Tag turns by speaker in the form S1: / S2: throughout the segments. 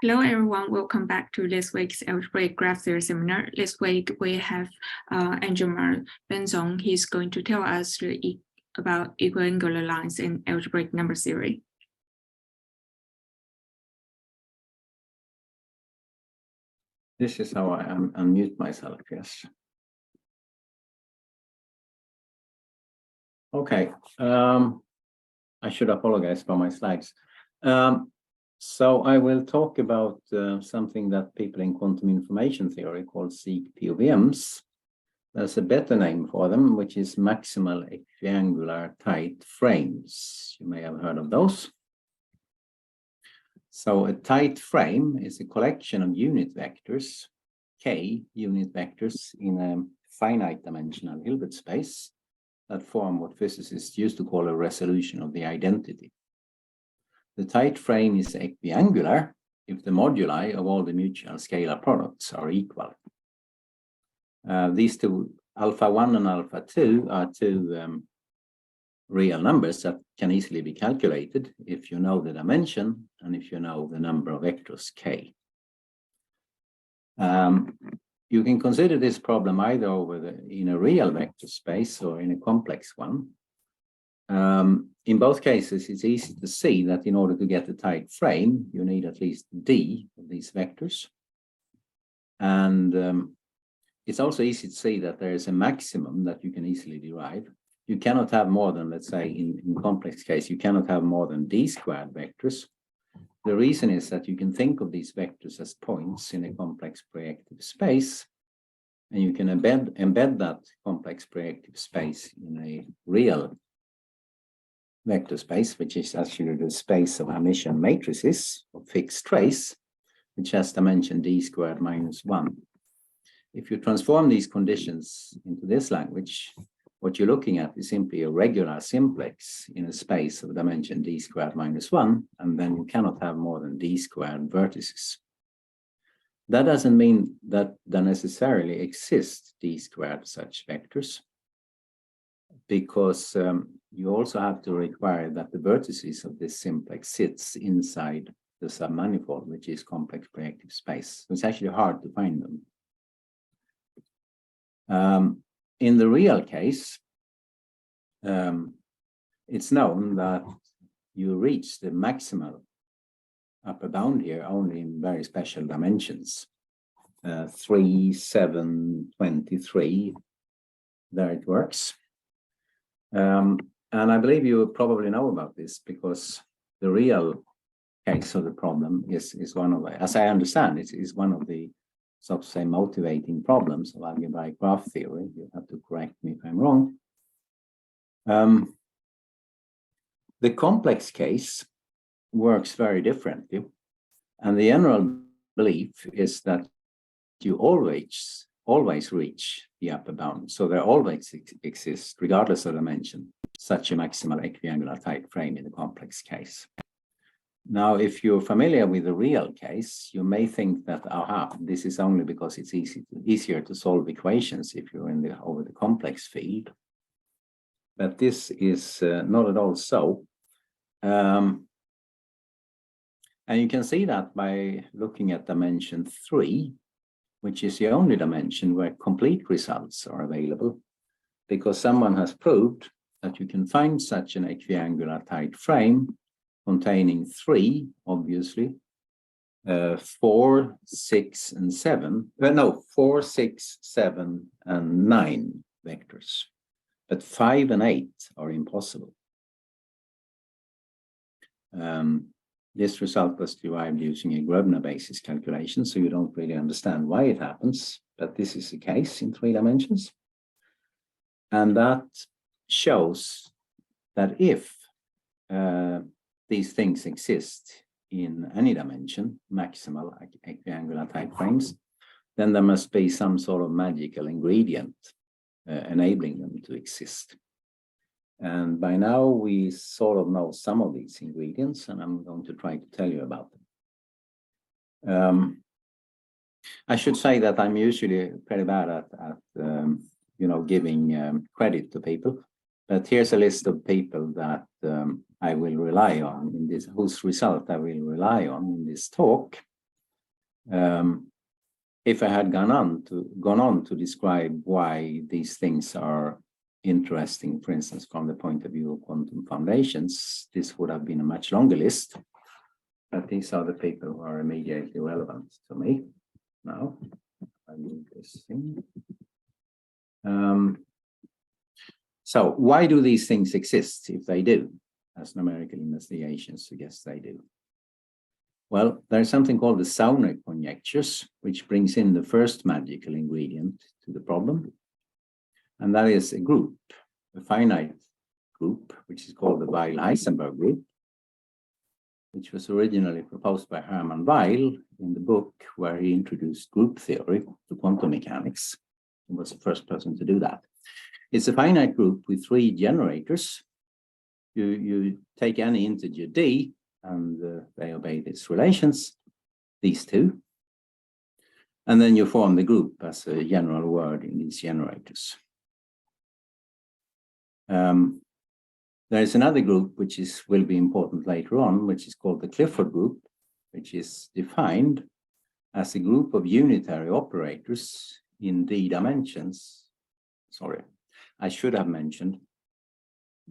S1: Hello everyone, welcome back to this week's algebraic graph theory seminar. This week we have Ingemar Bengtsson. He's going to tell us about equiangular lines in algebraic number theory.
S2: This is how I unmute myself, yes. Okay, I should apologize for my slides. So I will talk about something that people in quantum information theory call CPOVMs. There's a better name for them, which is maximal equiangular tight frames. You may have heard of those. So a tight frame is a collection of unit vectors, k unit vectors in a finite dimensional Hilbert space that form what physicists used to call a resolution of the identity. The tight frame is equiangular if the moduli of all the mutual scalar products are equal. These two, alpha 1 and alpha 2, are two real numbers that can easily be calculated if you know the dimension and if you know the number of vectors k. You can consider this problem either in a real vector space or in a complex one. In both cases, it's easy to see that in order to get a tight frame, you need at least d of these vectors. And it's also easy to see that there is a maximum that you can easily derive. You cannot have more than, let's say, in complex case, you cannot have more than d squared vectors. The reason is that you can think of these vectors as points in a complex projective space, and you can embed that complex projective space in a real vector space, which is actually the space of Hermitian matrices of fixed trace, which has dimension d squared minus 1. If you transform these conditions into this language, what you're looking at is simply a regular simplex in a space of dimension d squared minus 1, and then you cannot have more than d squared vertices. That doesn't mean that there necessarily exist d squared such vectors, because you also have to require that the vertices of this simplex sits inside the submanifold, which is complex projective space. So it's actually hard to find them. In the real case, it's known that you reach the maximal upper bound here only in very special dimensions. 3, 7, 23, there it works. And I believe you probably know about this because the real case of the problem is one of, as I understand it, is one of the, so to say, motivating problems of algebraic graph theory. You have to correct me if I'm wrong. The complex case works very differently, and the general belief is that you always reach the upper bound. So there always exists, regardless of dimension, such a maximal equiangular tight frame in the complex case. Now, if you're familiar with the real case, you may think that, aha, this is only because it's easier to solve equations if you're over the complex field. But this is not at all so. And you can see that by looking at dimension 3, which is the only dimension where complete results are available, because someone has proved that you can find such an equiangular tight frame containing 3, obviously, 4, 6, and 7. No, 4, 6, 7, and 9 vectors. But 5 and 8 are impossible. This result was derived using a Grosvenor basis calculation, so you don't really understand why it happens, but this is the case in 3 dimensions. And that shows that if these things exist in any dimension, maximal equiangular tight frames, then there must be some sort of magical ingredient enabling them to exist. And by now we sort of know some of these ingredients, and I'm going to try to tell you about them. I should say that I'm usually pretty bad at giving credit to people. But here's a list of people that I will rely on in this, whose result I will rely on in this talk. if I had gone on to describe why these things are interesting, for instance, from the point of view of quantum foundations, this would have been a much longer list. But these are the people who are immediately relevant to me. Now, I move this thing. So why do these things exist if they do, as numerical investigations suggest they do? Well, there's something called the Sauner conjectures, which brings in the first magical ingredient to the problem. And that is a group, a finite group, which is called the Weyl-Heisenberg group, which was originally proposed by Hermann Weyl in the book where he introduced group theory to quantum mechanics. He was the first person to do that. It's a finite group with 3 generators. You take any integer d, and they obey these relations, these 2. And then you form the group as a general word in these generators. There is another group which will be important later on, which is called the Clifford group, which is defined as a group of unitary operators in d dimensions. Sorry, I should have mentioned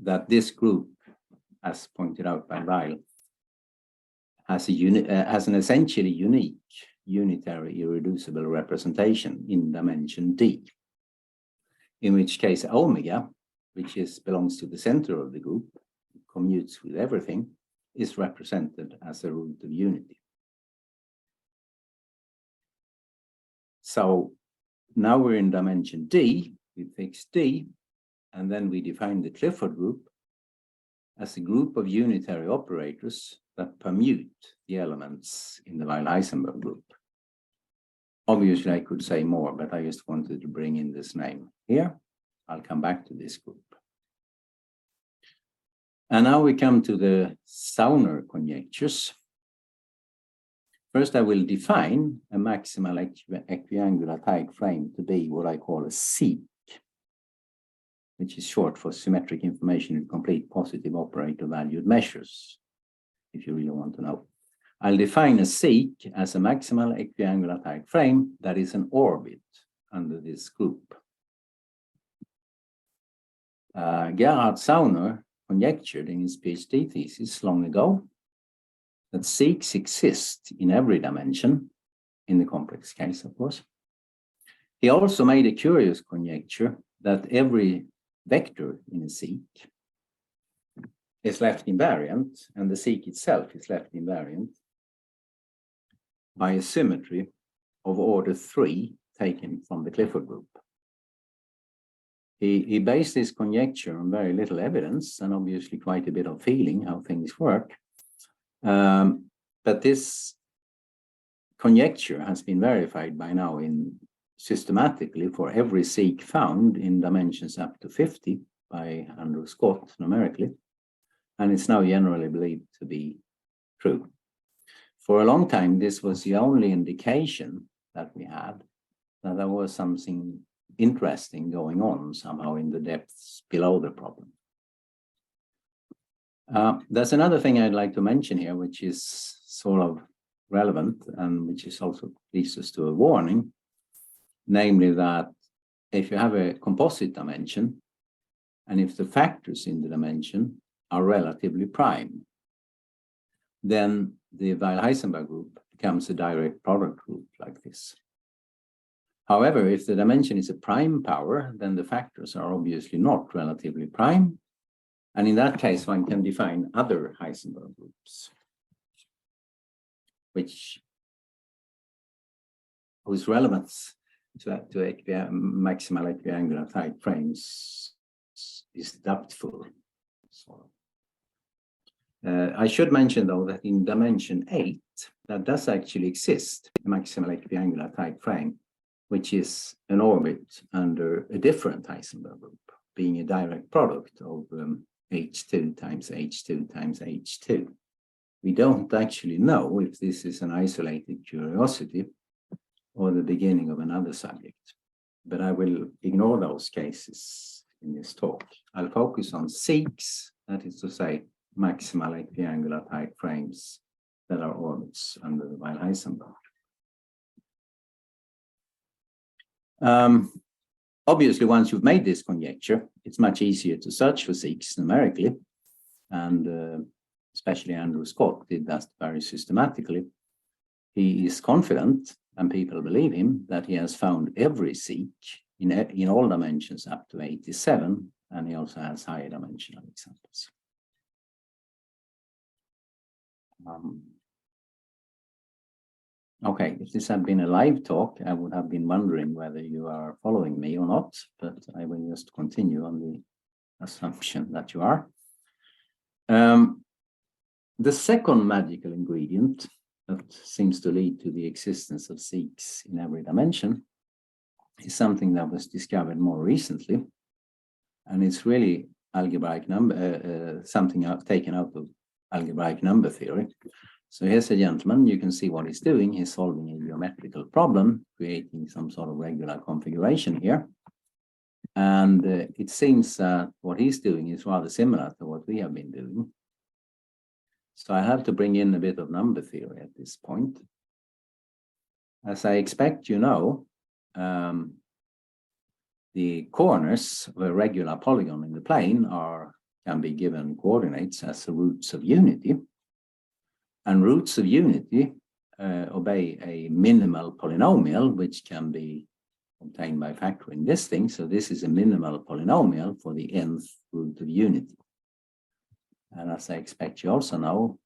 S2: that this group, as pointed out by Weyl, has an essentially unique unitary irreducible representation in dimension d, in which case omega, which belongs to the center of the group, commutes with everything, is represented as a root of unity. So now we're in dimension d, we fix d, and then we define the Clifford group as a group of unitary operators that permute the elements in the Weyl-Heisenberg group. Obviously, I could say more, but I just wanted to bring in this name here. I'll come back to this group. And now we come to the Sauner conjectures. First, I will define a maximal equiangular tight frame to be what I call a SIC, which is short for symmetric information in complete positive operator valued measures, if you really want to know. I'll define a SIC as a maximal equiangular tight frame that is an orbit under this group. Gerhard Sauner conjectured in his PhD thesis long ago that SICs exist in every dimension, in the complex case, of course. He also made a curious conjecture that every vector in a SIC is left invariant, and the SIC itself is left invariant by a symmetry of order 3 taken from the Clifford group. He based this conjecture on very little evidence and obviously quite a bit of feeling how things work. But this conjecture has been verified by now systematically for every SIC found in dimensions up to 50 by Andrew Scott numerically, and it's now generally believed to be true. For a long time, this was the only indication that we had that there was something interesting going on somehow in the depths below the problem. There's another thing I'd like to mention here, which is sort of relevant and which is also leads us to a warning, namely that if you have a composite dimension and if the factors in the dimension are relatively prime, then the Weyl-Heisenberg group becomes a direct product group like this. However, if the dimension is a prime power, then the factors are obviously not relatively prime. And in that case, one can define other Heisenberg groups, whose relevance to maximal equiangular tight frames is doubtful. I should mention, though, that in dimension 8, that does actually exist, a maximal equiangular tight frame, which is an orbit under a different Heisenberg group, being a direct product of H2 times H2 times H2. We don't actually know if this is an isolated curiosity or the beginning of another subject, but I will ignore those cases in this talk. I'll focus on SICs, that is to say, maximal equiangular tight frames that are orbits under the Weyl-Heisenberg. Obviously, once you've made this conjecture, it's much easier to search for SICs numerically. And especially Andrew Scott did that very systematically. He is confident, and people believe him, that he has found every SIC in all dimensions up to 87, and he also has higher dimensional examples. Okay, if this had been a live talk, I would have been wondering whether you are following me or not, but I will just continue on the assumption that you are. The second magical ingredient that seems to lead to the existence of SICs in every dimension is something that was discovered more recently, and it's really algebraic number, something taken out of algebraic number theory. So here's a gentleman, you can see what he's doing. He's solving a geometrical problem, creating some sort of regular configuration here. And it seems that what he's doing is rather similar to what we have been doing. So I have to bring in a bit of number theory at this point. As I expect you know, the corners of a regular polygon in the plane can be given coordinates as the roots of unity. And roots of unity obey a minimal polynomial, which can be obtained by factoring this thing. So this is a minimal polynomial for the nth root of unity. And as I expect you also know,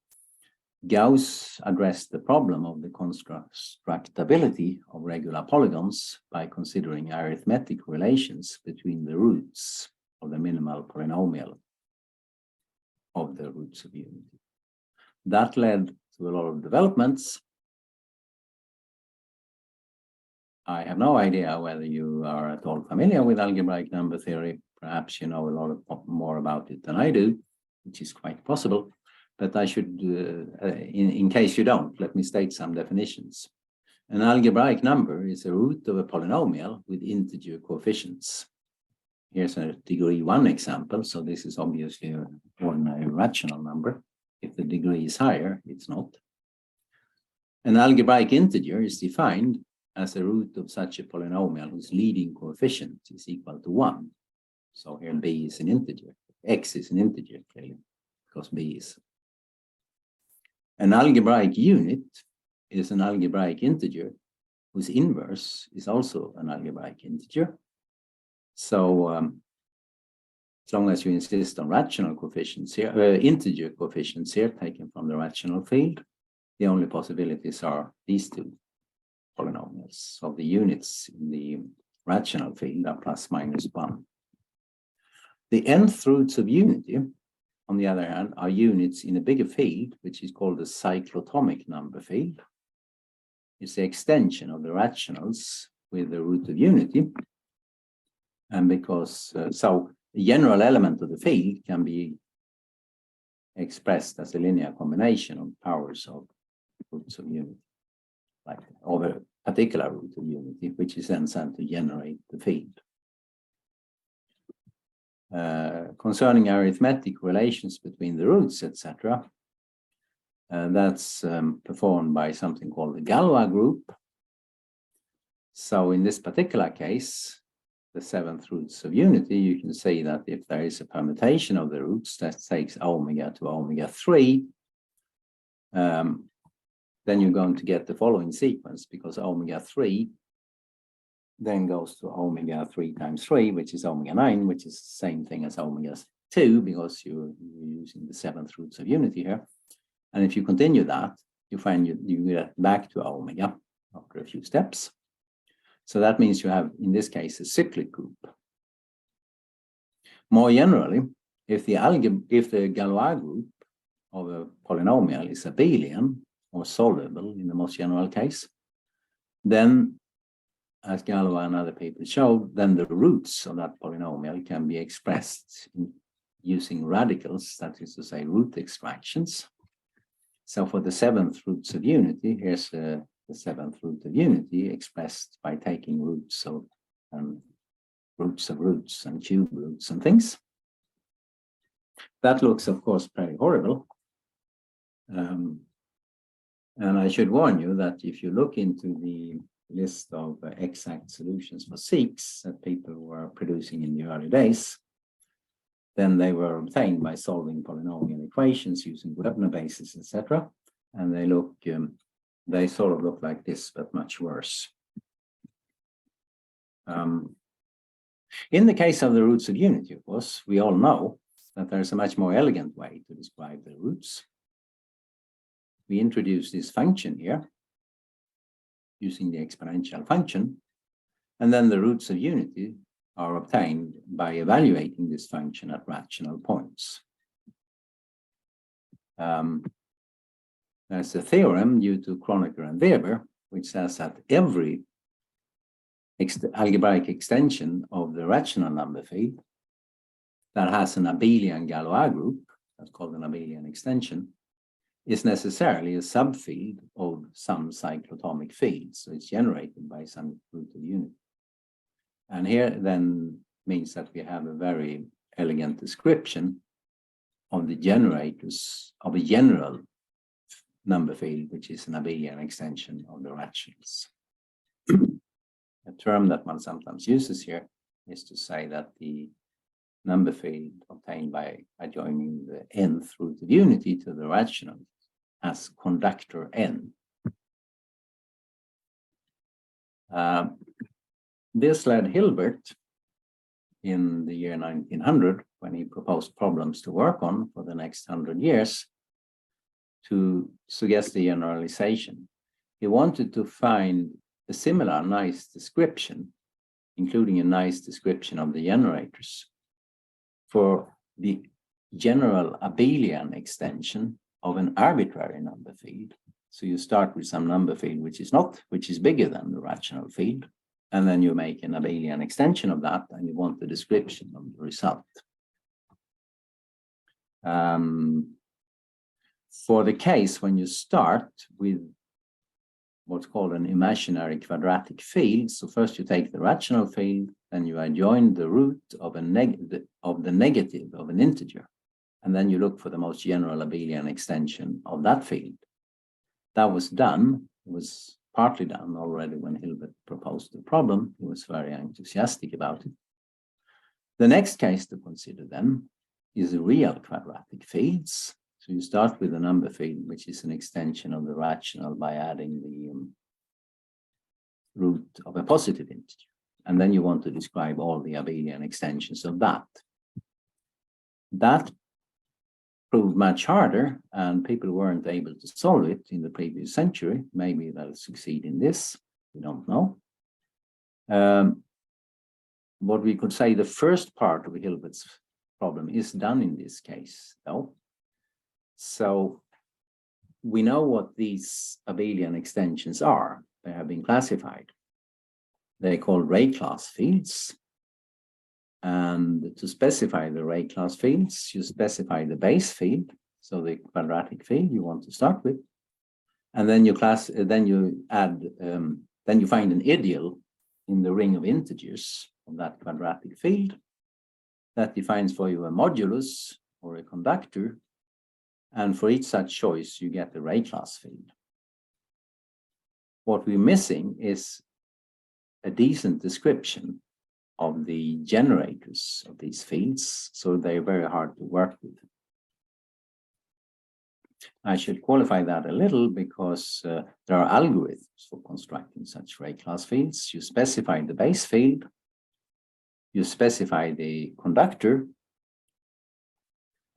S2: Gauss addressed the problem of the constructability of regular polygons by considering arithmetic relations between the roots of the minimal polynomial of the roots of unity. That led to a lot of developments. I have no idea whether you are at all familiar with algebraic number theory. Perhaps you know a lot more about it than I do, which is quite possible. But I should, in case you don't, let me state some definitions. An algebraic number is a root of a polynomial with integer coefficients. Here's a degree 1 example. So this is obviously an ordinary rational number. If the degree is higher, it's not. An algebraic integer is defined as a root of such a polynomial whose leading coefficient is equal to 1. So here b is an integer. X is an integer, clearly, because b is. An algebraic unit is an algebraic integer whose inverse is also an algebraic integer. So as long as you insist on rational coefficients here, integer coefficients here taken from the rational field, the only possibilities are these two polynomials. So the units in the rational field are plus minus 1. The nth roots of unity, on the other hand, are units in a bigger field, which is called the cyclotomic number field. It's the extension of the rationals with the root of unity. And because, so the general element of the field can be expressed as a linear combination of powers of roots of unity, like over a particular root of unity, which is then sent to generate the field. Concerning arithmetic relations between the roots, etc., that's performed by something called the Galois group. So in this particular case, the 7th roots of unity, you can see that if there is a permutation of the roots that takes omega to omega 3, then you're going to get the following sequence, because omega 3 then goes to omega 3 times 3, which is omega 9, which is the same thing as omega 2, because you're using the 7th roots of unity here. And if you continue that, you find you get back to omega after a few steps. So that means you have, in this case, a cyclic group. More generally, if the Galois group of a polynomial is abelian or solvable in the most general case, then, as Galois and other people showed, then the roots of that polynomial can be expressed using radicals, that is to say, root extractions. So for the 7th roots of unity, here's the 7th root of unity expressed by taking roots of roots and cube roots and things. That looks, of course, pretty horrible. And I should warn you that if you look into the list of exact solutions for SICs that people were producing in the early days. Then they were obtained by solving polynomial equations using Webner bases, etc. And they look, they sort of look like this, but much worse. In the case of the roots of unity, of course, we all know that there's a much more elegant way to describe the roots. We introduce this function here using the exponential function, and then the roots of unity are obtained by evaluating this function at rational points. There's a theorem due to Kronecker and Weber, which says that every algebraic extension of the rational number field that has an abelian Galois group, that's called an abelian extension, is necessarily a subfield of some cyclotomic field. So it's generated by some root of unity. And here then means that we have a very elegant description of the generators of a general number field, which is an abelian extension of the rationals. A term that one sometimes uses here is to say that the number field obtained by adjoining the nth root of unity to the rational as conductor n. This led Hilbert in the year 1900, when he proposed problems to work on for the next 100 years, to suggest the generalization. He wanted to find a similar nice description, including a nice description of the generators, for the general abelian extension of an arbitrary number field. So you start with some number field which is bigger than the rational field, and then you make an abelian extension of that, and you want the description of the result. For the case when you start with what's called an imaginary quadratic field, so first you take the rational field, then you adjoin the root of the negative of an integer, and then you look for the most general abelian extension of that field. That was done, it was partly done already when Hilbert proposed the problem. He was very enthusiastic about it. The next case to consider then is real quadratic fields. So you start with a number field, which is an extension of the rational by adding the root of a positive integer. And then you want to describe all the abelian extensions of that. That proved much harder, and people weren't able to solve it in the previous century. Maybe they'll succeed in this, we don't know. What we could say, the first part of Hilbert's problem is done in this case, though. So we know what these abelian extensions are. They have been classified. They're called Ray class fields. And to specify the Ray class fields, you specify the base field, so the quadratic field you want to start with. And then you find an ideal in the ring of integers of that quadratic field that defines for you a modulus or a conductor. And for each such choice, you get the Ray class field. What we're missing is a decent description of the generators of these fields, so they're very hard to work with. I should qualify that a little because there are algorithms for constructing such Ray class fields. You specify the base field, you specify the conductor,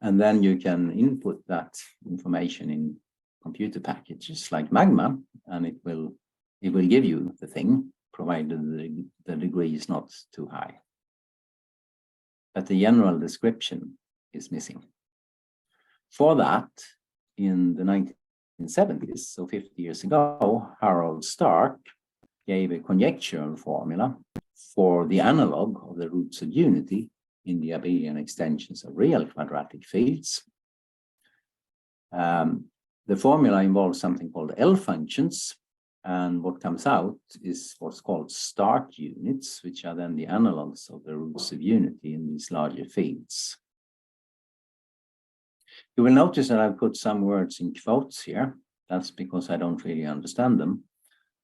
S2: and then you can input that information in computer packages like Magma, and it will give you the thing, provided the degree is not too high. But the general description is missing. For that, in the 1970s, so 50 years ago, Harold Stark gave a conjectural formula for the analog of the roots of unity in the abelian extensions of real quadratic fields. The formula involves something called L functions, and what comes out is what's called start units, which are then the analogs of the roots of unity in these larger fields. You will notice that I've put some words in quotes here. That's because I don't really understand them.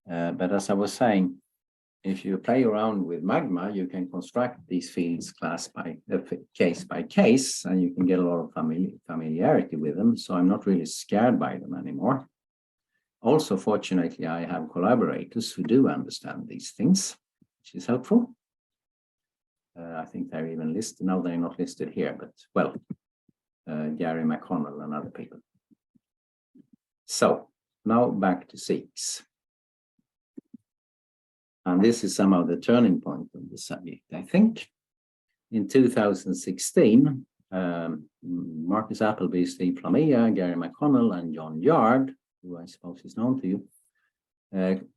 S2: But as I was saying, if you play around with magma, you can construct these fields case by case, and you can get a lot of familiarity with them. So I'm not really scared by them anymore. Also, fortunately, I have collaborators who do understand these things, which is helpful. I think they're even listed. No, they're not listed here, but well, Gary McConnell and other people. So now back to SICs. And this is somehow the turning point of the subject, I think. In 2016, Marcus Appleby, Steve Flamia, Gary McConnell, and John Yard, who I suppose is known to you,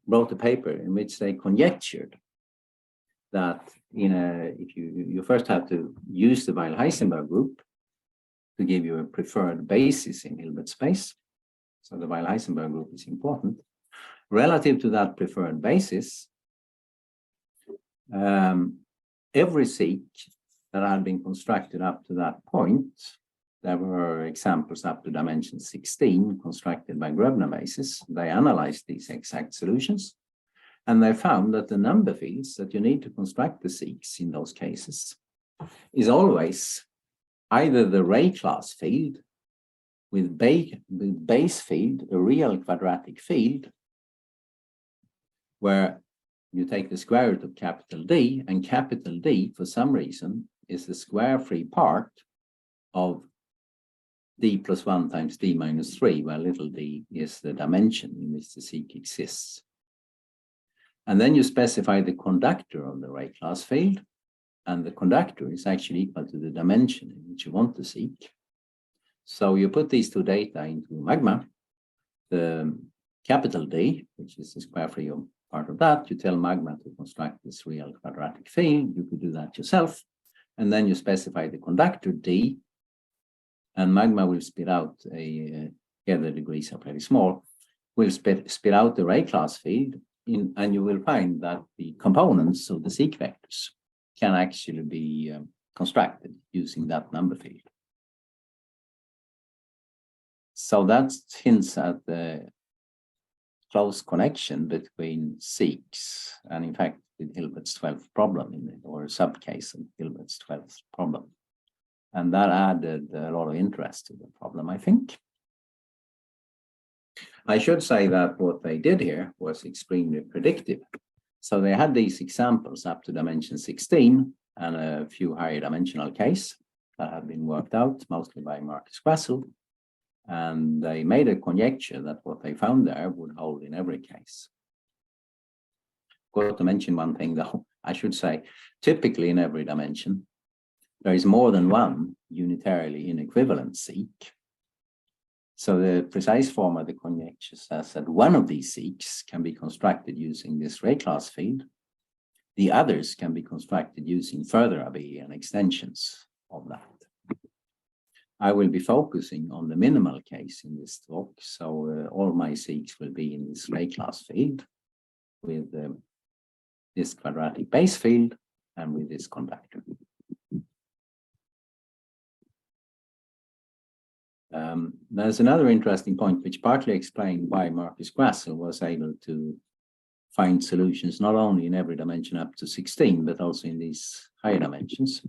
S2: wrote a paper in which they conjectured that if you first have to use the Weyl-Heisenberg group to give you a preferred basis in Hilbert space. So the Weyl-Heisenberg group is important. Relative to that preferred basis, every SIC that had been constructed up to that point, there were examples up to dimension 16 constructed by Gröbner basis. They analyzed these exact solutions, and they found that the number fields that you need to construct the SICs in those cases is always either the ray class field with base field, a real quadratic field, where you take the square root of capital D, and capital D, for some reason, is the square-free part of D plus 1 times D minus 3, where little d is the dimension in which the SIC exists. And then you specify the conductor of the ray class field, and the conductor is actually equal to the dimension in which you want to SIC. So you put these two data into magma, the capital D, which is the square-free part of that, you tell magma to construct this real quadratic field. You could do that yourself. And then you specify the conductor D, and magma will spit out here the degrees are pretty small, will spit out the ray class field, and you will find that the components of the SIC vectors can actually be constructed using that number field. So that hints at the close connection between SICs and, in fact, with Hilbert's 12th problem, or a subcase of Hilbert's 12th problem. And that added a lot of interest to the problem, I think. I should say that what they did here was extremely predictive. So they had these examples up to dimension 16 and a few higher dimensional cases that have been worked out, mostly by Marcus Grassel. And they made a conjecture that what they found there would hold in every case. Got to mention one thing, though. I should say, typically in every dimension, there is more than one unitarily inequivalent SIC. So the precise form of the conjecture says that one of these SICs can be constructed using this ray class field. The others can be constructed using further abelian extensions of that. I will be focusing on the minimal case in this talk, so all my SICs will be in this ray class field with this quadratic base field and with this conductor. There's another interesting point which partly explained why Marcus Grassel was able to find solutions not only in every dimension up to 16, but also in these higher dimensions.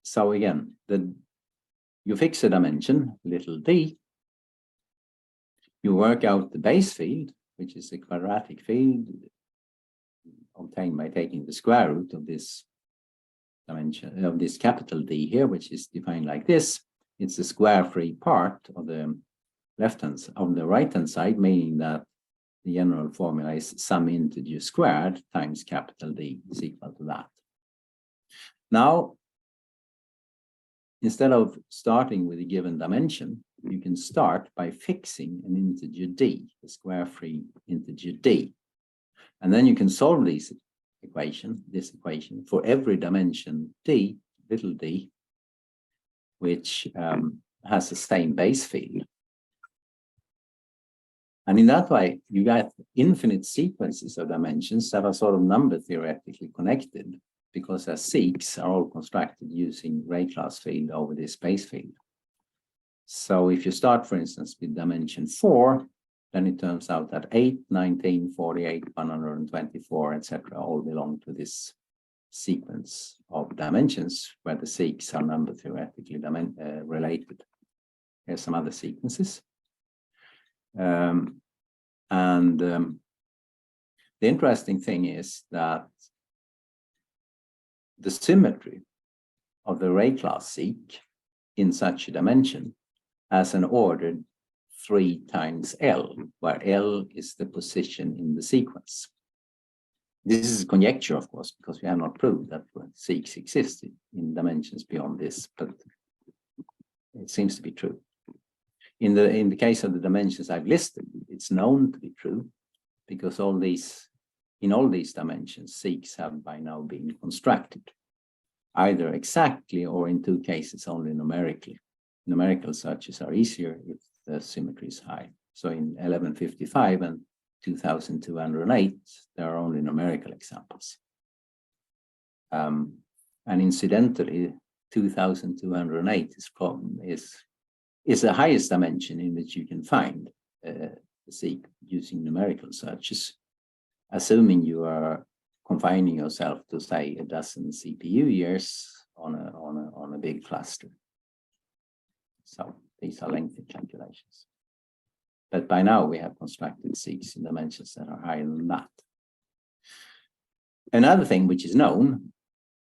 S2: So again, you fix a dimension, little d, you work out the base field, which is a quadratic field obtained by taking the square root of this dimension, of this capital D here, which is defined like this. It's the square-free part of the right-hand side, meaning that the general formula is some integer squared times capital D is equal to that. Now, instead of starting with a given dimension, you can start by fixing an integer d, the square-free integer d. And then you can solve this equation for every dimension d, little d, which has the same base field. And in that way, you get infinite sequences of dimensions that are sort of number theoretically connected, because their SICs are all constructed using ray class field over this base field. So if you start, for instance, with dimension 4, then it turns out that 8, 19, 48, 124, etc. all belong to this sequence of dimensions where the SICs are number theoretically related. Here's some other sequences. The interesting thing is that the symmetry of the ray class SIC in such a dimension has an order 3 times L, where L is the position in the sequence. This is conjecture, of course, because we have not proved that SICs existed in dimensions beyond this, but it seems to be true. In the case of the dimensions I've listed, it's known to be true because in all these dimensions, SICs have by now been constructed, either exactly or in 2 cases only numerically. Numerical searches are easier if the symmetry is high. So in 1155 and 2208, there are only numerical examples. And incidentally, 2208 is the highest dimension in which you can find the SIC using numerical searches, assuming you are confining yourself to, say, a dozen CPU years on a big cluster. So these are lengthy calculations. But by now we have constructed SICs in dimensions that are higher than that. Another thing which is known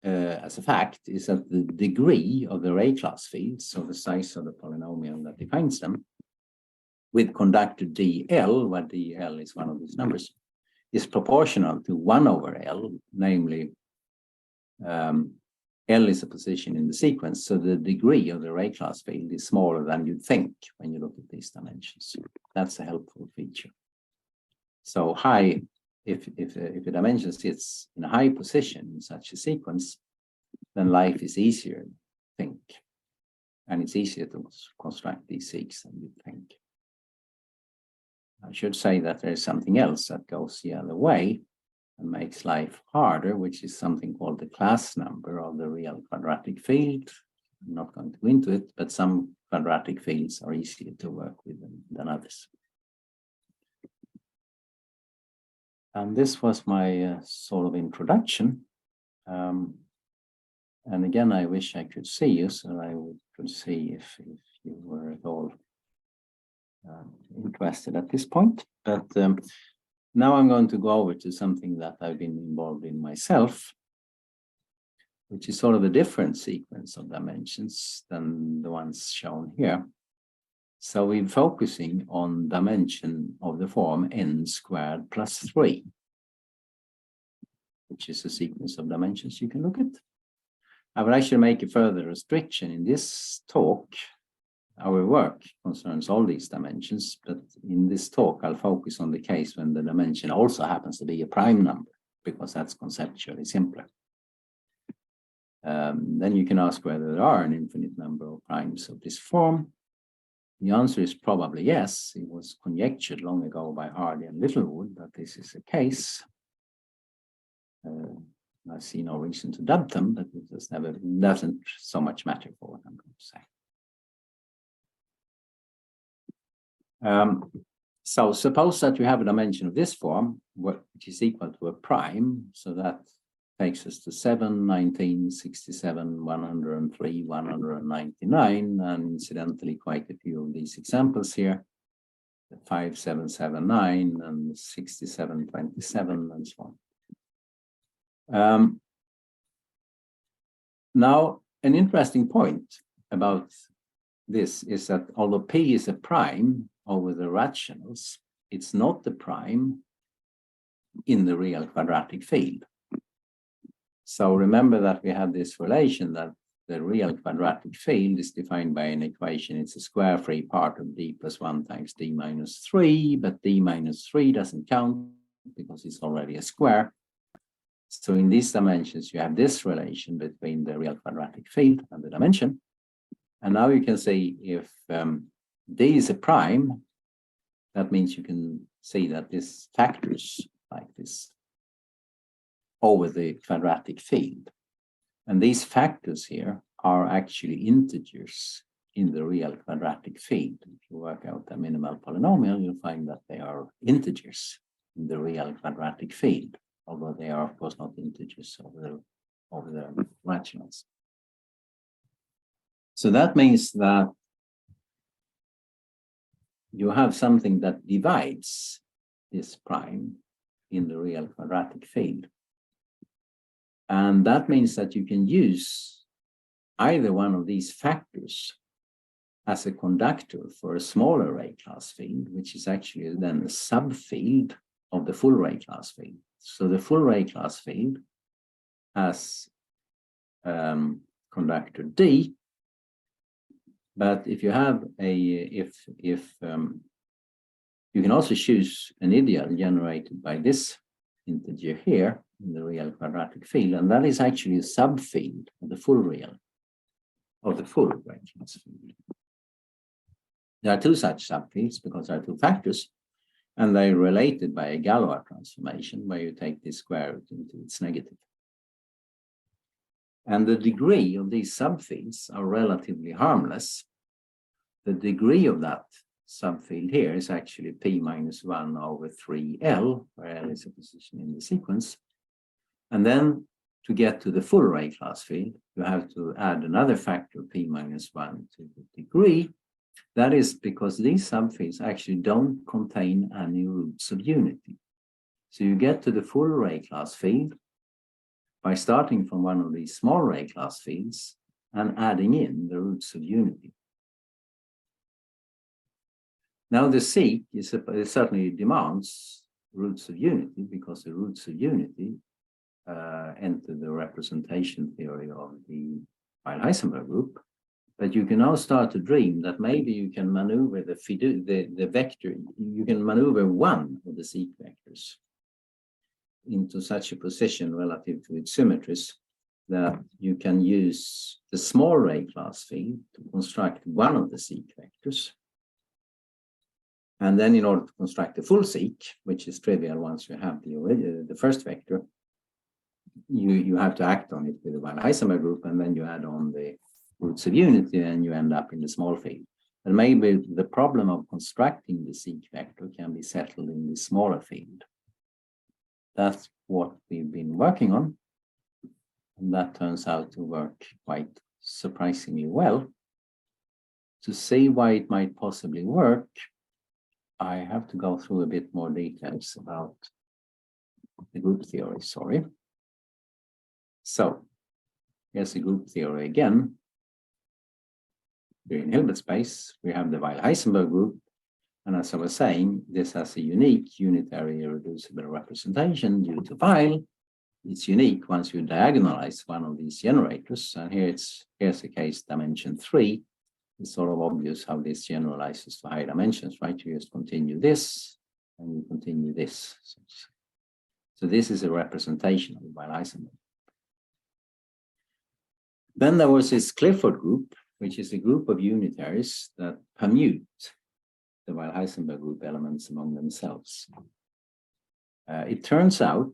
S2: as a fact is that the degree of the ray class fields, so the size of the polynomial that defines them, with conductor dl, where dl is one of these numbers, is proportional to 1 over L, namely L is a position in the sequence, so the degree of the ray class field is smaller than you'd think when you look at these dimensions. That's a helpful feature. So high, if a dimension sits in a high position in such a sequence, then life is easier, I think. And it's easier to construct these SICs than you'd think. I should say that there's something else that goes the other way and makes life harder, which is something called the class number of the real quadratic field. I'm not going to go into it, but some quadratic fields are easier to work with than others. And this was my sort of introduction. And again, I wish I could see you so I could see if you were at all interested at this point. But now I'm going to go over to something that I've been involved in myself, which is sort of a different sequence of dimensions than the ones shown here. So we're focusing on dimension of the form n squared plus 3, which is a sequence of dimensions you can look at. I will actually make a further restriction in this talk. Our work concerns all these dimensions, but in this talk, I'll focus on the case when the dimension also happens to be a prime number, because that's conceptually simpler. Then you can ask whether there are an infinite number of primes of this form. The answer is probably yes. It was conjectured long ago by Hardy and Littlewood that this is the case. I see no reason to doubt them, but it just doesn't so much matter for what I'm going to say. So suppose that you have a dimension of this form, which is equal to a prime. So that takes us to 7, 19, 67, 103, 199, and incidentally, quite a few of these examples here, 5779 and 6727 and so on. Now, an interesting point about this is that although P is a prime over the rationals, it's not the prime in the real quadratic field. So remember that we had this relation that the real quadratic field is defined by an equation. It's a square-free part of d plus 1 times d minus 3, but d minus 3 doesn't count because it's already a square. So in these dimensions, you have this relation between the real quadratic field and the dimension. And now you can see if d is a prime, that means you can see that this factors like this over the quadratic field. And these factors here are actually integers in the real quadratic field. If you work out a minimal polynomial, you'll find that they are integers in the real quadratic field, although they are, of course, not integers of the rationals. So that means that you have something that divides this prime in the real quadratic field. And that means that you can use either one of these factors as a conductor for a smaller ray class field, which is actually then a subfield of the full ray class field. So the full ray class field has conductor D, but if you have you can also choose an ideal generated by this integer here in the real quadratic field, and that is actually a subfield of the full ray class field. There are two such subfields because there are two factors, and they're related by a Galois transformation where you take this square root into its negative. And the degree of these subfields are relatively harmless. The degree of that subfield here is actually p minus 1 over 3l, where l is a position in the sequence. And then to get to the full ray class field, you have to add another factor, p minus 1 to the degree. That is because these subfields actually don't contain any roots of unity. So you get to the full ray class field by starting from one of these small ray class fields and adding in the roots of unity. Now the seq certainly demands roots of unity because the roots of unity enter the representation theory of the Weyl-Heisenberg group. But you can now start to dream that maybe you can maneuver the vector, you can maneuver one of the seq vectors into such a position relative to its symmetries that you can use the small ray class field to construct one of the seq vectors. And then in order to construct the full seq, which is trivial once you have the first vector, you have to act on it with the Weyl-Heisenberg group, and then you add on the roots of unity and you end up in the small field. And maybe the problem of constructing the seq vector can be settled in the smaller field. That's what we've been working on, and that turns out to work quite surprisingly well. To see why it might possibly work, I have to go through a bit more details about the group theory, sorry. So here's the group theory again. We're in Hilbert space, we have the Weyl-Heisenberg group, and as I was saying, this has a unique unitary irreducible representation due to Weyl. It's unique once you diagonalize one of these generators, and here's a case dimension 3. It's sort of obvious how this generalizes to higher dimensions, right? You just continue this, and you continue this. So this is a representation of the Weyl-Heisenberg. Then there was this Clifford group, which is a group of unitaries that permute the Weyl-Heisenberg group elements among themselves. It turns out,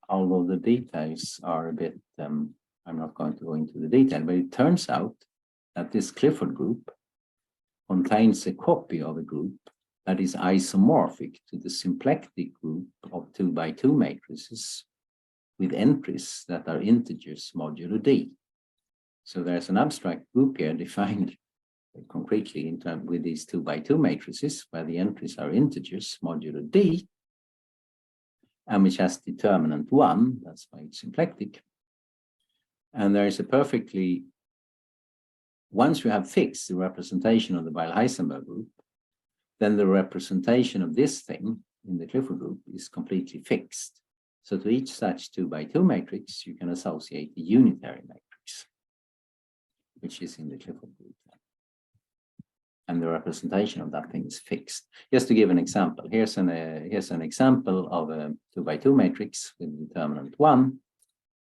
S2: although the details are a bit, I'm not going to go into the detail, but it turns out that this Clifford group contains a copy of a group that is isomorphic to the symplectic group of 2 by 2 matrices with entries that are integers modulo D. So there's an abstract group here defined concretely in terms with these 2 by 2 matrices where the entries are integers modulo D, and which has determinant 1, that's why it's symplectic. And there is a perfectly, once you have fixed the representation of the Weyl-Heisenberg group, then the representation of this thing in the Clifford group is completely fixed. So to each such 2 by 2 matrix, you can associate the unitary matrix, which is in the Clifford group. And the representation of that thing is fixed. Just to give an example, here's an example of a 2 by 2 matrix with determinant 1.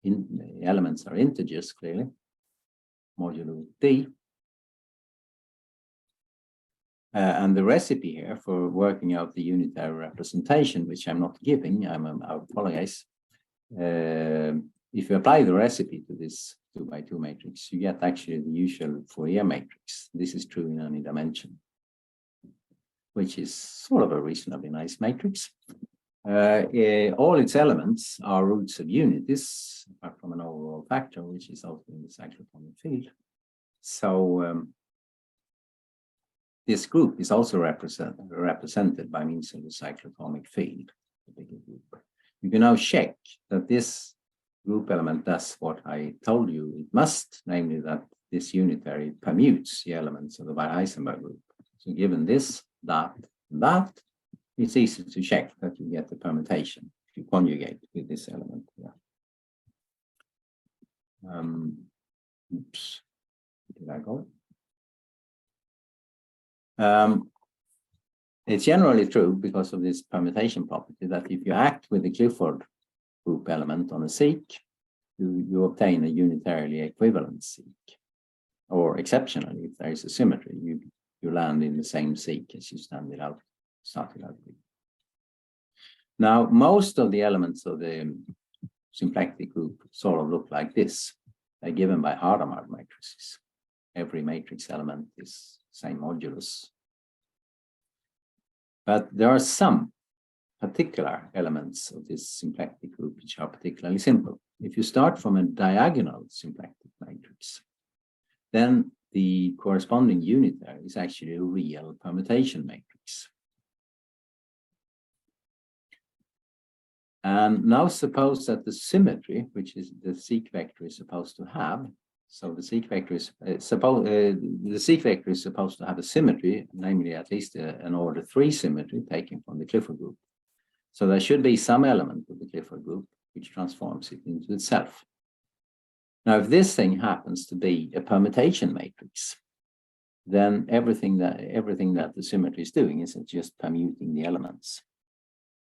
S2: The elements are integers, clearly, modulo D. And the recipe here for working out the unitary representation, which I'm not giving, I apologize, if you apply the recipe to this 2 by 2 matrix, you get actually the usual Fourier matrix. This is true in any dimension, which is sort of a reasonably nice matrix. All its elements are roots of unities, apart from an overall factor, which is also in the cyclotomic field. So this group is also represented by means of the cyclotomic field, the bigger group. You can now check that this group element does what I told you it must, namely that this unitary permutes the elements of the Weyl-Heisenberg group. So given this, that, and that, it's easy to check that you get the permutation if you conjugate with this element here. Oops, did I go? It's generally true because of this permutation property that if you act with the Clifford group element on a SIC, you obtain a unitarily equivalent SIC. Or exceptionally, if there is a symmetry, you land in the same SIC as you started out with. Now, most of the elements of the symplectic group sort of look like this. They're given by Hadamard matrices. Every matrix element is same modulus. But there are some particular elements of this symplectic group which are particularly simple. If you start from a diagonal symplectic matrix, then the corresponding unitary is actually a real permutation matrix. And now suppose that the symmetry, which is the SIC vector is supposed to have, so the SIC vector is supposed to have a symmetry, namely at least an order 3 symmetry taken from the Clifford group. So there should be some element of the Clifford group which transforms it into itself. Now, if this thing happens to be a permutation matrix, then everything that the symmetry is doing is just permuting the elements.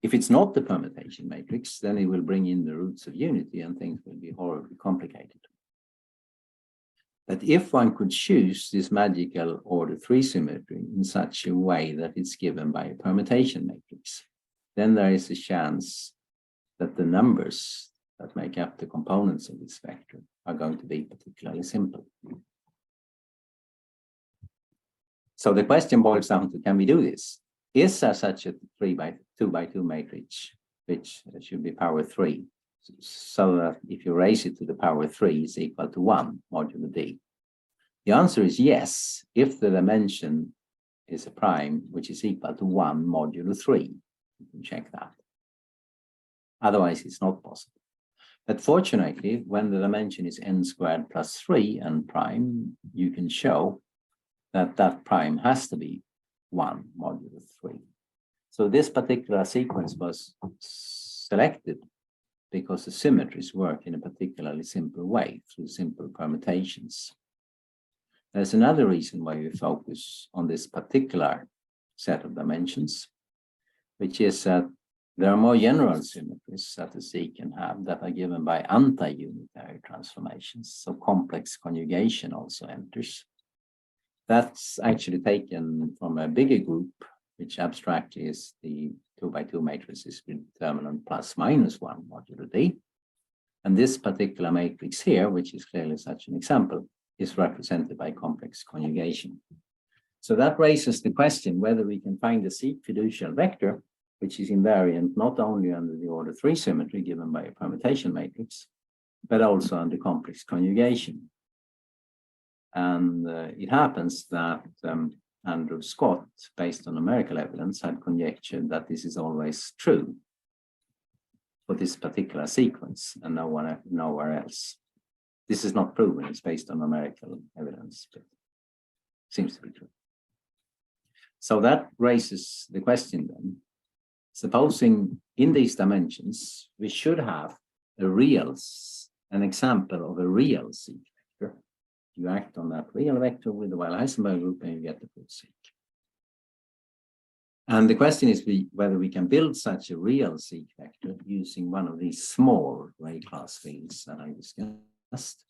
S2: If it's not the permutation matrix, then it will bring in the roots of unity and things will be horribly complicated. But if one could choose this magical order 3 symmetry in such a way that it's given by a permutation matrix, then there is a chance that the numbers that make up the components of this vector are going to be particularly simple. So the question boils down to, can we do this? Is there such a 2 by 2 matrix, which should be power 3, so that if you raise it to the power 3 is equal to 1 modulo d? The answer is yes, if the dimension is a prime, which is equal to 1 modulo 3. You can check that. Otherwise, it's not possible. But fortunately, when the dimension is n squared plus 3 and prime, you can show that that prime has to be 1 modulo 3. So this particular sequence was selected because the symmetries work in a particularly simple way through simple permutations. There's another reason why we focus on this particular set of dimensions, which is that there are more general symmetries that the SIC can have that are given by anti-unitary transformations. So complex conjugation also enters. That's actually taken from a bigger group, which abstractly is the 2 by 2 matrices with determinant plus minus 1 modulo d. And this particular matrix here, which is clearly such an example, is represented by complex conjugation. So that raises the question whether we can find a SIC fiducial vector, which is invariant not only under the order 3 symmetry given by a permutation matrix, but also under complex conjugation. And it happens that Andrew Scott, based on numerical evidence, had conjectured that this is always true for this particular sequence and nowhere else. This is not proven, it's based on numerical evidence, but seems to be true. So that raises the question then, supposing in these dimensions, we should have an example of a real SIC vector. You act on that real vector with the Weyl-Heisenberg group and you get the full SIC. And the question is whether we can build such a real SIC vector using one of these small ray class fields that I discussed.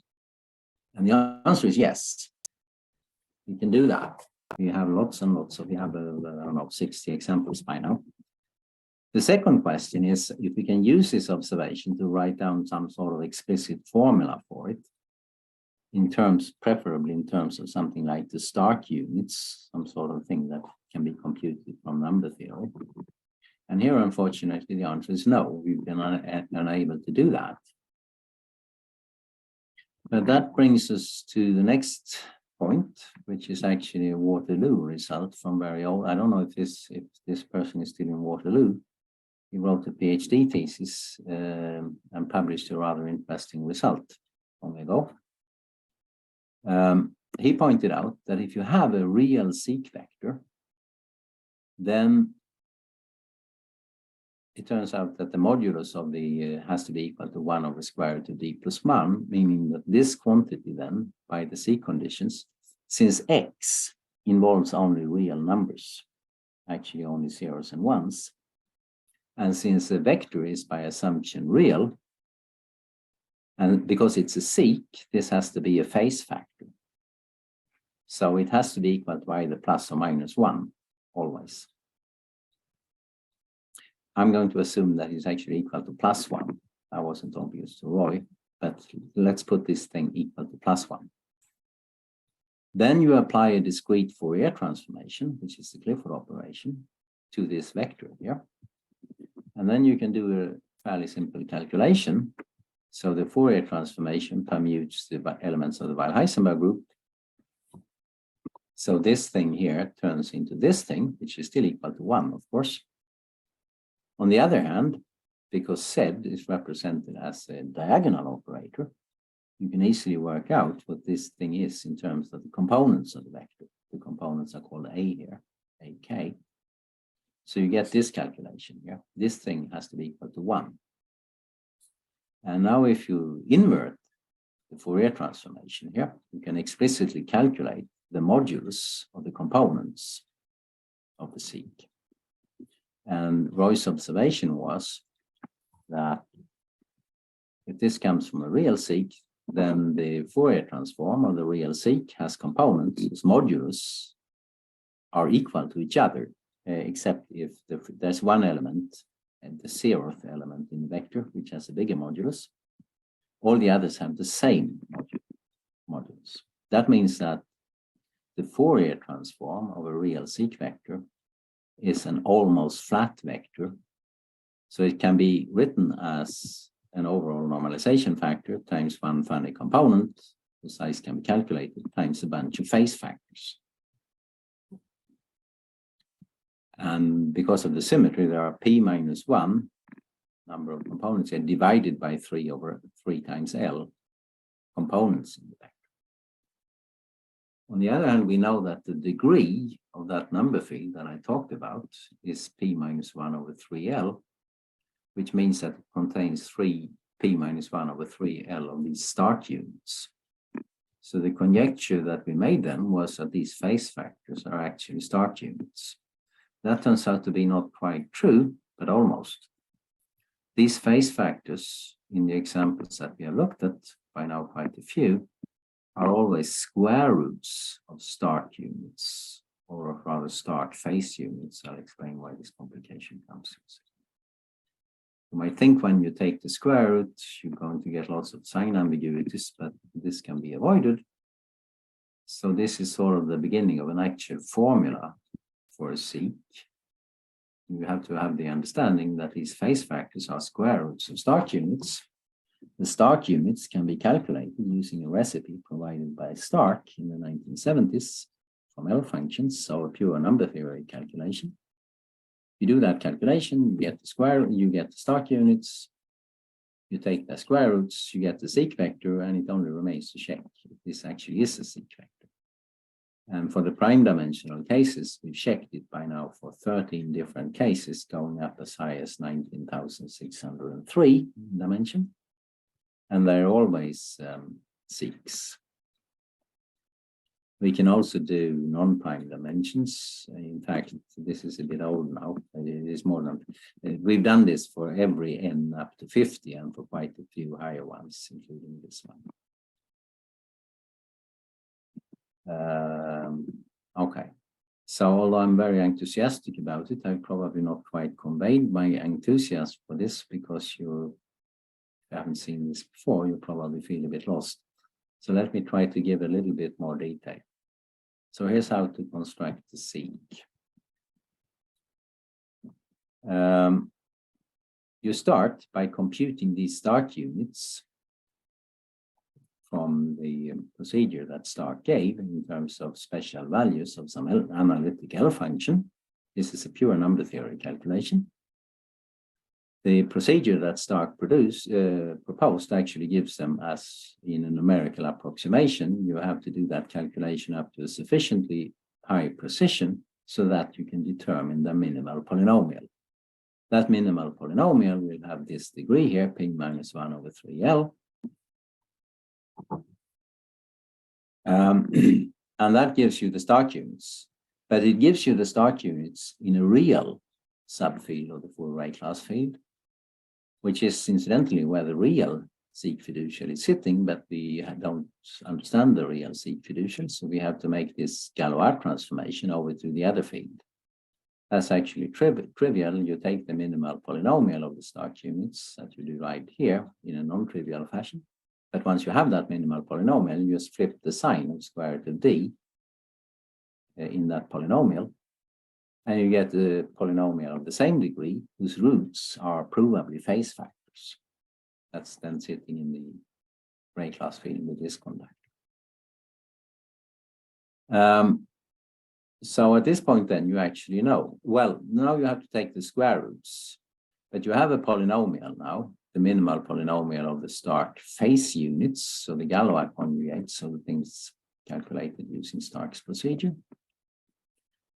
S2: And the answer is yes. We can do that. We have lots and lots of, we have, I don't know, 60 examples by now. The second question is if we can use this observation to write down some sort of explicit formula for it, in terms, preferably in terms of something like the start units, some sort of thing that can be computed from number theory. And here, unfortunately, the answer is no, we've been unable to do that. But that brings us to the next point, which is actually a Waterloo result from very old. I don't know if this person is still in Waterloo. He wrote a PhD thesis and published a rather interesting result long ago. He pointed out that if you have a real seq vector, then it turns out that the modulus of the has to be equal to 1 over square root of d plus 1, meaning that this quantity then, by the seq conditions, since x involves only real numbers, actually only zeros and ones, and since a vector is by assumption real, and because it's a seq, this has to be a phase factor. So it has to be equal to either plus or minus 1, always. I'm going to assume that it's actually equal to plus 1. That wasn't obvious to Roy, but let's put this thing equal to plus 1. Then you apply a discrete Fourier transformation, which is the Clifford operation, to this vector here. And then you can do a fairly simple calculation. So the Fourier transformation permutes the elements of the Weyl-Heisenberg group. So this thing here turns into this thing, which is still equal to 1, of course. On the other hand, because Z is represented as a diagonal operator, you can easily work out what this thing is in terms of the components of the vector. The components are called A here, AK. So you get this calculation here. This thing has to be equal to 1. And now if you invert the Fourier transformation here, you can explicitly calculate the modulus of the components of the seq. And Roy's observation was that if this comes from a real seq, then the Fourier transform of the real seq has components whose modulus are equal to each other, except if there's one element, and the 0th element in the vector, which has a bigger modulus. All the others have the same modulus. That means that the Fourier transform of a real seq vector is an almost flat vector. So it can be written as an overall normalization factor times one funny component, the size can be calculated, times a bunch of phase factors. And because of the symmetry, there are p minus 1 number of components here divided by 3 over 3 times L components in the vector. On the other hand, we know that the degree of that number field that I talked about is p minus 1 over 3L, which means that it contains 3 p minus 1 over 3L of these start units. So the conjecture that we made then was that these phase factors are actually start units. That turns out to be not quite true, but almost. These phase factors in the examples that we have looked at, by now quite a few, are always square roots of start units, or rather start phase units. I'll explain why this complication comes. You might think when you take the square root, you're going to get lots of sign ambiguities, but this can be avoided. So this is sort of the beginning of an actual formula for a seq. You have to have the understanding that these phase factors are square roots of start units. The start units can be calculated using a recipe provided by Stark in the 1970s from L functions, so a pure number theory calculation. You do that calculation, you get the start units, you take the square roots, you get the seq vector, and it only remains to check if this actually is a seq vector. And for the prime dimensional cases, we've checked it by now for 13 different cases, going up as high as 19,603 dimension. And they're always seqs. We can also do non-prime dimensions. In fact, this is a bit old now. It is more than, we've done this for every n up to 50 and for quite a few higher ones, including this one. Okay, So although I'm very enthusiastic about it, I've probably not quite conveyed my enthusiasm for this, because you haven't seen this before, you probably feel a bit lost. So let me try to give a little bit more detail. So here's how to construct the SIC. You start by computing these start units from the procedure that Stark gave in terms of special values of some analytic L function. This is a pure number theory calculation. The procedure that Stark proposed actually gives them as in a numerical approximation. You have to do that calculation up to a sufficiently high precision so that you can determine the minimal polynomial. That minimal polynomial will have this degree here, p minus 1 over 3L. And that gives you the start units. But it gives you the start units in a real subfield of the full Ray class field, which is incidentally where the real SIC fiducial is sitting, but we don't understand the real SIC fiducial, so we have to make this Galois transformation over to the other field. That's actually trivial. You take the minimal polynomial of the start units that you derive here in a non-trivial fashion. But once you have that minimal polynomial, you just flip the sign of square root of d in that polynomial, and you get a polynomial of the same degree whose roots are provably phase factors. That's then sitting in the Ray class field with this conductor. So at this point, then you actually know, well, now you have to take the square roots, but you have a polynomial now, the minimal polynomial of the Stark phase units, so the Galois conjugates, so the things calculated using Stark's procedure.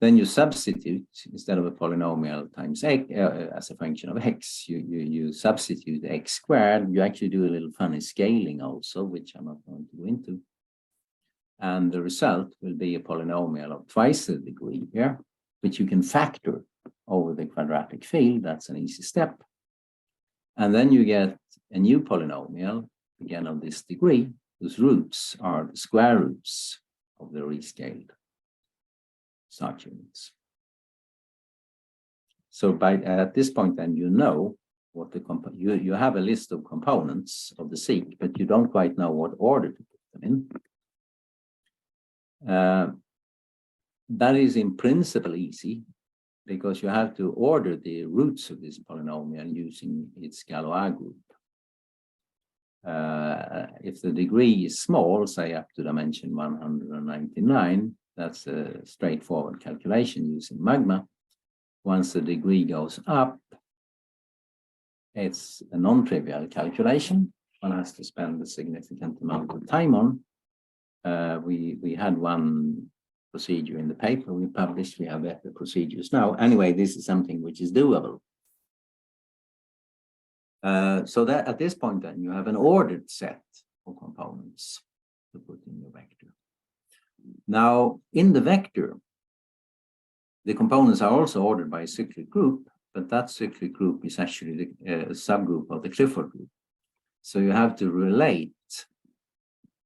S2: Then you substitute, instead of a polynomial times x as a function of x, you substitute x squared. You actually do a little funny scaling also, which I'm not going to go into. And the result will be a polynomial of twice the degree here, which you can factor over the quadratic field. That's an easy step. And then you get a new polynomial, again of this degree, whose roots are the square roots of the rescaled start units. So at this point, then you know what the you have a list of components of the SIC, but you don't quite know what order to put them in. That is in principle easy, because you have to order the roots of this polynomial using its Galois group. If the degree is small, say up to dimension 199, that's a straightforward calculation using magma. Once the degree goes up, it's a non-trivial calculation. One has to spend a significant amount of time on. We had one procedure in the paper we published. We have better procedures now. Anyway, this is something which is doable. So that at this point, then you have an ordered set of components to put in your vector. Now, in the vector, the components are also ordered by a cyclic group, but that cyclic group is actually a subgroup of the Clifford group. So you have to relate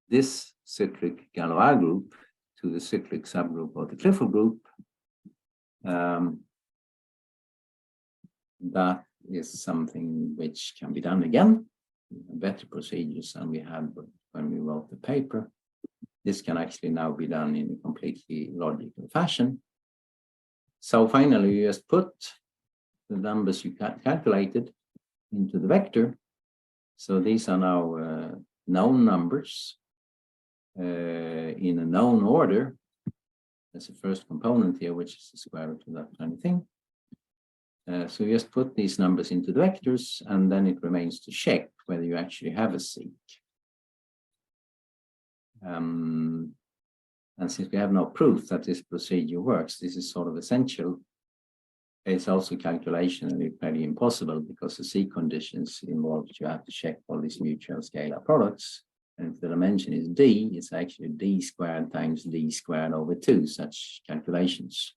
S2: this cyclic Galois group to the cyclic subgroup of the Clifford group. That is something which can be done again. Better procedures than we had when we wrote the paper. This can actually now be done in a completely logical fashion. So finally, you just put the numbers you calculated into the vector. So these are now known numbers in a known order. That's the first component here, which is the square root of that tiny thing. So you just put these numbers into the vectors, and then it remains to check whether you actually have a SIC. And since we have no proof that this procedure works, this is sort of essential. It's also calculationally pretty impossible, because the SIC conditions involve you have to check all these mutual scalar products. And if the dimension is d, it's actually d squared times d squared over 2 such calculations.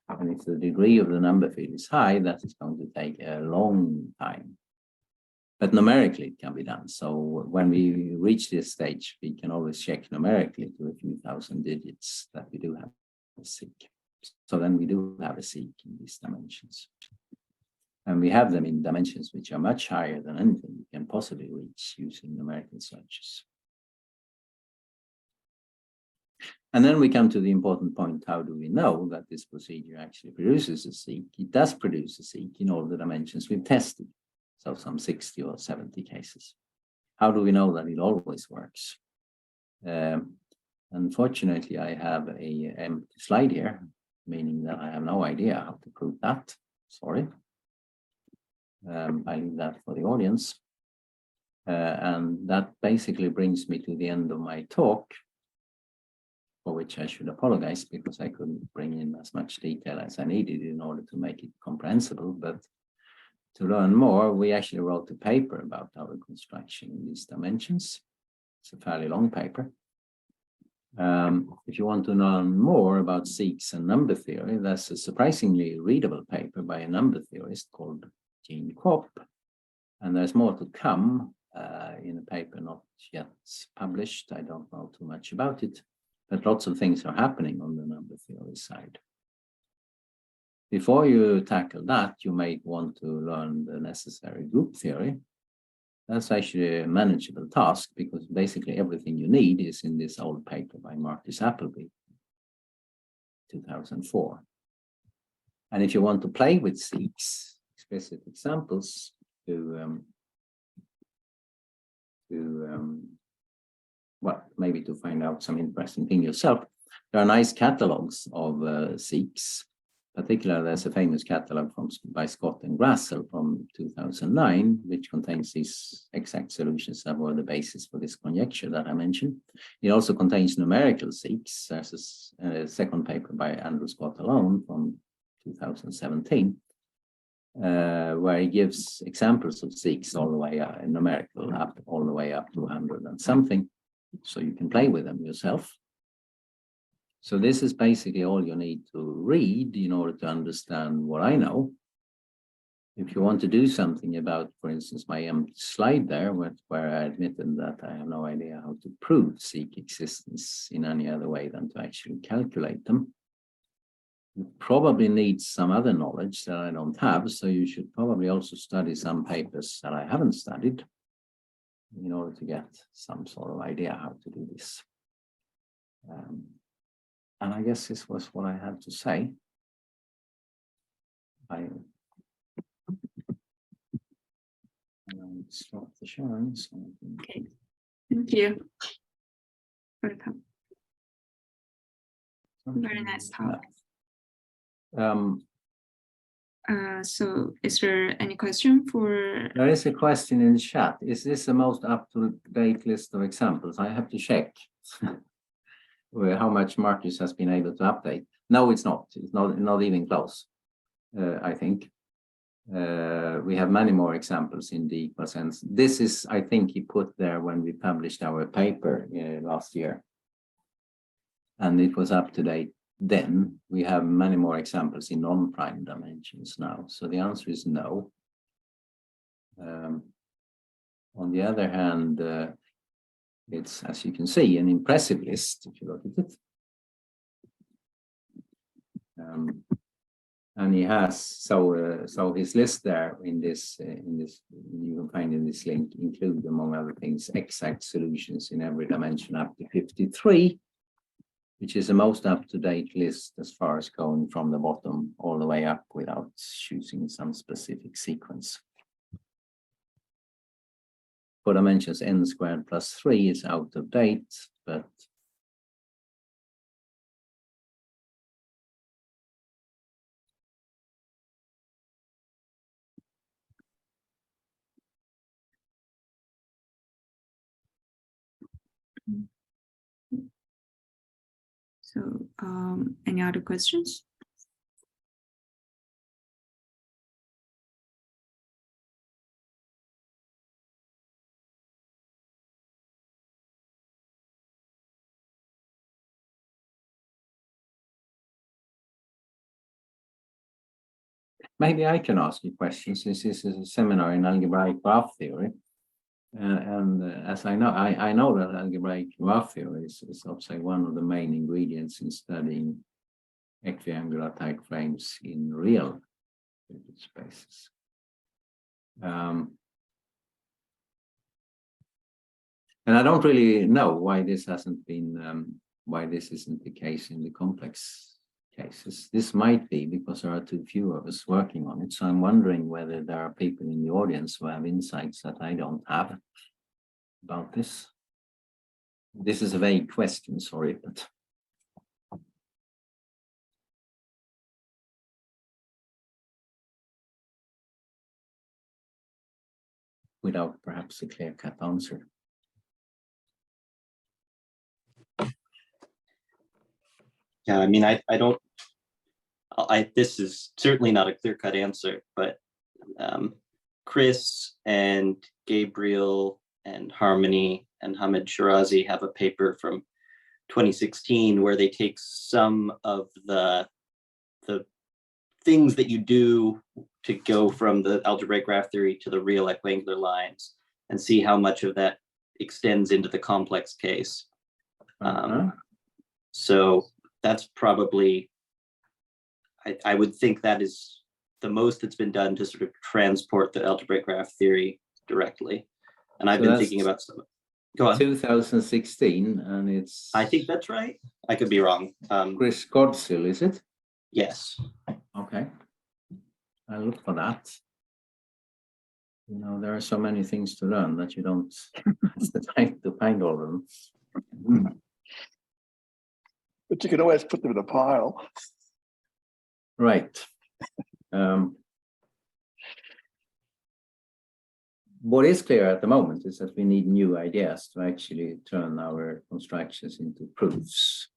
S2: And if the degree of the number field is high, that is going to take a long time. But numerically, it can be done. So when we reach this stage, we can always check numerically to a few thousand digits that we do have a SIC. So then we do have a seek in these dimensions. And we have them in dimensions which are much higher than anything we can possibly reach using numerical searches. And then we come to the important point, how do we know that this procedure actually produces a seek? It does produce a seek in all the dimensions we've tested, so some 60 or 70 cases. How do we know that it always works? Unfortunately, I have a empty slide here, meaning that I have no idea how to prove that. Sorry. I leave that for the audience. And that basically brings me to the end of my talk, for which I should apologize because I couldn't bring in as much detail as I needed in order to make it comprehensible. But to learn more, we actually wrote a paper about our construction in these dimensions. It's a fairly long paper. If you want to learn more about seeks and number theory, there's a surprisingly readable paper by a number theorist called Jean Kopp. And there's more to come in a paper not yet published. I don't know too much about it, but lots of things are happening on the number theory side. Before you tackle that, you may want to learn the necessary group theory. That's actually a manageable task because basically everything you need is in this old paper by Marcus Appleby, 2004. And if you want to play with seeks, explicit examples well, maybe to find out some interesting thing yourself, there are nice catalogs of seeks. Particularly, there's a famous catalog by Scott and Grassel from 2009, which contains these exact solutions that were the basis for this conjecture that I mentioned. It also contains numerical seeks. There's a second paper by Andrew Scott alone from 2017, where he gives examples of seeks all the way up, numerical up all the way up to 100 and something, so you can play with them yourself. So this is basically all you need to read in order to understand what I know. If you want to do something about, for instance, my empty slide there, where I admitted that I have no idea how to prove seek existence in any other way than to actually calculate them, you probably need some other knowledge that I don't have, so you should probably also study some papers that I haven't studied in order to get some sort of idea how to do this. And I guess this was what I had to say. I stop the sharing. So
S1: okay, thank you. Welcome. Very nice talk. So is there any question for?
S2: There is a question in the chat. Is this the most up-to-date list of examples? I have to check how much Marcus has been able to update. No, it's not. It's not even close, I think. We have many more examples in the equal sense. This is, I think, he put there when we published our paper last year. And it was up to date then. We have many more examples in non-prime dimensions now. So the answer is no. On the other hand, it's, as you can see, an impressive list if you look at it. And he has, so his list there in this, you can find in this link, include, among other things, exact solutions in every dimension up to 53, which is the most up-to-date list as far as going from the bottom all the way up without choosing some specific sequence. For dimensions n squared plus 3 is out of date, but
S1: so any other questions?
S2: maybe I can ask you questions, since this is a seminar in algebraic graph theory. And as I know that algebraic graph theory is, I'd say, one of the main ingredients in studying equiangular type frames in real spaces. And I don't really know why this hasn't been, why this isn't the case in the complex cases. This might be because there are too few of us working on it. So I'm wondering whether there are people in the audience who have insights that I don't have about this. This is a vague question, sorry, but. Without perhaps a clear-cut answer.
S3: Yeah, I mean, this is certainly not a clear-cut answer, but Chris and Gabriel and Harmony and Hamid Shirazi have a paper from 2016 where they take some of the things that you do to go from the algebraic graph theory to the real equiangular lines and see how much of that extends into the complex case. So that's probably, I would think that is the most that's been done to sort of transport the algebraic graph theory directly. And I've been thinking about some. Go on.
S2: 2016, and it's.
S3: I think that's right. I could be wrong.
S2: Chris Godsill, is it?
S3: Yes.
S2: Okay. I'll look for that. You know, there are so many things to learn that you don't have the time to find all of them.
S4: But you can always put them in a pile.
S2: Right. What is clear at the moment is that we need new ideas to actually turn our constructions into proofs.